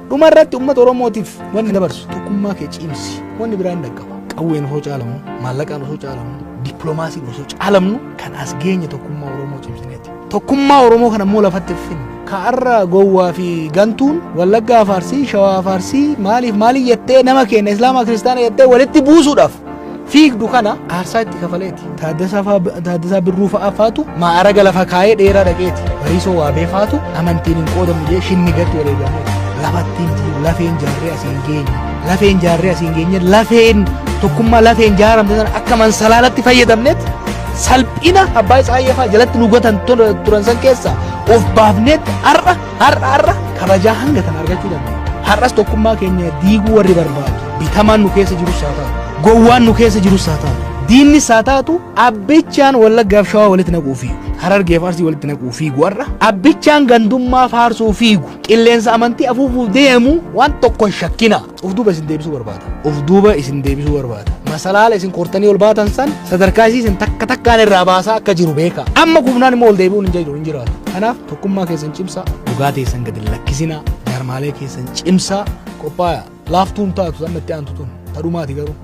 dhumarratti uummata Oromootiif wanni dabarsu tokkummaa kee cimsi wanni biraan dhaqqaba qawween osoo caalamu maallaqaan osoo caalamu dippiloomaasiin osoo caalamnu kan as geenye tokkummaa Oromoo cimsineeti tokkummaa Oromoo kana immoo lafatti finne kaarra gowwaa fi gantuun Wallaggaa Faarsii Shawaa Faarsii maaliif jettee nama keenya Islaamaa Kiristaana jettee walitti buusuudhaaf fiigdu kana aarsaa itti kafaleeti Taaddasaa Birruu fa'aa faatu maaraga lafa kaayee dheeraa dhaqeeti Bariisoo Waabee faatu amantiin hin qoodamu jee shinni gatti wareegameeti lafattiin lafeen jaarree asiin geenye lafeen tokkummaa lafeen jaaramte sana akka mansalaalatti fayyadamneet salphina abbaa Isaayyaafaa jalatti nu gotan turan san keessa of baafneet har'a kabajaa hanga tan argachuu dandeenya har'as tokkummaa keenya diiguu warri barbaadu bitamaan nu keessa jiru saataa gowwaan nu keessa jiru saataa diinni saataatu abbichaan Wallaggaaf Shawaa walitti naquu fiigu Harargeef Arsii walitti naquu fiigu warra abbichaan gandummaa faarsuu fiigu qilleensa amantii afuufuuf deemu waan tokko shakkina of duuba isin deebisuu barbaada masalaala isin kortanii ol baatan san sadarkaa isin takkaan irraa baasaa akka jiru beeka amma gufnaan immoo ol deebi'uun hin jiraatu kanaaf tokkummaa keessan cimsaa dhugaa teessan gadi lakkisinaa jarmaalee keessan cimsaa qophaa'aa laaftuun taatu san itti aantu tun tadhumaati garuu